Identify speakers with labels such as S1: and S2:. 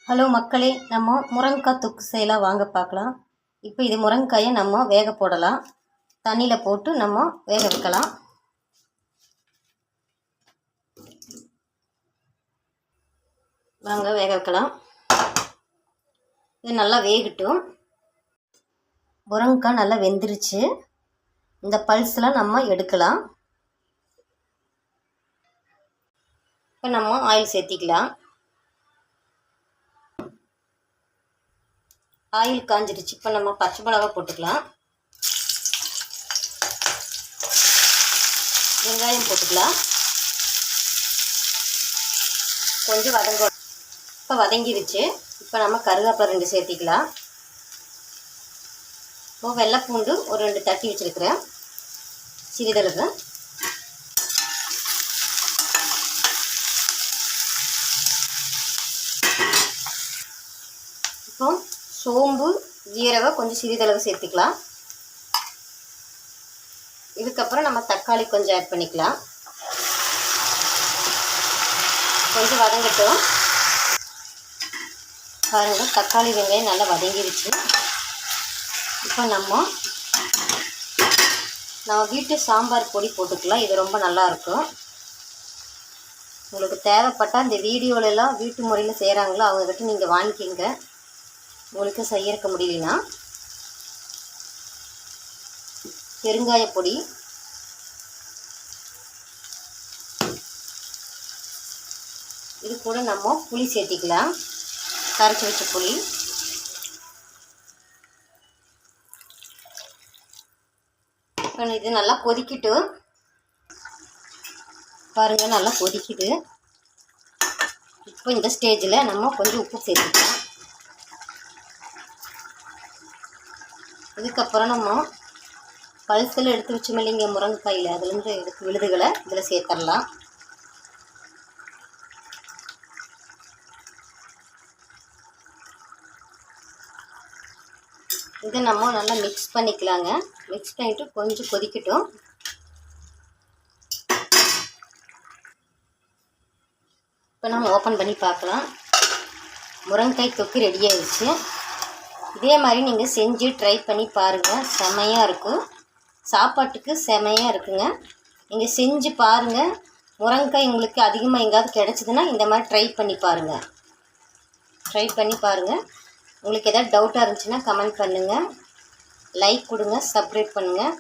S1: Hello மக்களே, நம்ம முருங்கைக்காய் தொக்கு செய்யலாம், வாங்க பார்க்கலாம். இப்போ இது முருங்கைக்காயை நம்ம வேக போடலாம். தண்ணியில் போட்டு நம்ம வேக வைக்கலாம். வாங்க வேக வைக்கலாம். இது நல்லா வேகட்டும். முருங்கைக்காய் நல்லா வெந்துருச்சு. இந்த பல்ஸ்லாம் நம்ம எடுக்கலாம். இப்போ நம்ம ஆயில் சேர்த்திக்கலாம். ஆயில் காஞ்சிருச்சு. இப்போ நம்ம பச்சை மிளகா போட்டுக்கலாம். வெங்காயம் போட்டுக்கலாம். கொஞ்சம் வதங்க. இப்போ வதங்கிருச்சு. இப்போ நம்ம கருவேப்பிலை 2 சேர்த்திக்கலாம். இப்போ வெள்ளைப்பூண்டு ஒரு 2 தட்டி வச்சுருக்கிறேன், சிறிதளவு. இப்போ சோம்பு ஜீரகம் கொஞ்சம் சிறிதளவு சேர்த்துக்கலாம். இதுக்கப்புறம் நம்ம தக்காளி கொஞ்சம் ஆட் பண்ணிக்கலாம். கொஞ்சம் வதங்கட்டும். பாருங்கள், தக்காளி வெங்காயம் நல்லா வதங்கிருச்சு. இப்போ நம்ம வீட்டு சாம்பார் பொடி போட்டுக்கலாம். இது ரொம்ப நல்லாயிருக்கும். உங்களுக்கு தேவைப்பட்டால் இந்த வீடியோலெல்லாம் வீட்டு முறையில் செய்கிறாங்களோ அவங்கக்கிட்ட நீங்கள் வாங்கிக்கிங்க. உங்களுக்கு செய்யறக்க முடியலனா பெருங்காய பொடி, இது கூட நம்ம புளி சேர்த்திக்கலாம், கரைச்சி வச்ச புளி. இது நல்லா கொதிக்கிட்டு. பாருங்கள், நல்லா கொதிக்குது. இப்போ இந்த ஸ்டேஜில் நம்ம கொஞ்சம் உப்பு சேர்த்துக்கலாம். இதுக்கப்புறம் நம்ம பல்சில் எடுத்து வச்சோம் இல்லைங்க முருங்கைக்காயில், அதுலேருந்து எடுத்து விழுதுகளை இதில் சேர்த்துடலாம். இதை நம்ம நல்லா மிக்ஸ் பண்ணிக்கலாங்க. மிக்ஸ் பண்ணிவிட்டு கொஞ்சம் கொதிக்கட்டும். இப்போ நம்ம ஓப்பன் பண்ணி பார்க்கலாம். முருங்கைக்காய் தொக்கு ரெடி ஆகிடுச்சு. இதே மாதிரி நீங்கள் செஞ்சு ட்ரை பண்ணி பாருங்கள். செமையாக இருக்கும். சாப்பாட்டுக்கு செமையாக இருக்குங்க. நீங்கள் செஞ்சு பாருங்கள். முருங்கைக்காய் உங்களுக்கு அதிகமாக எங்கேயாவது கிடச்சிதுன்னா இந்த மாதிரி ட்ரை பண்ணி பாருங்கள். உங்களுக்கு எதாவது டவுட்டாக இருந்துச்சுன்னா கமெண்ட் பண்ணுங்கள். லைக் கொடுங்க, சப்ஸ்கிரைப் பண்ணுங்கள்.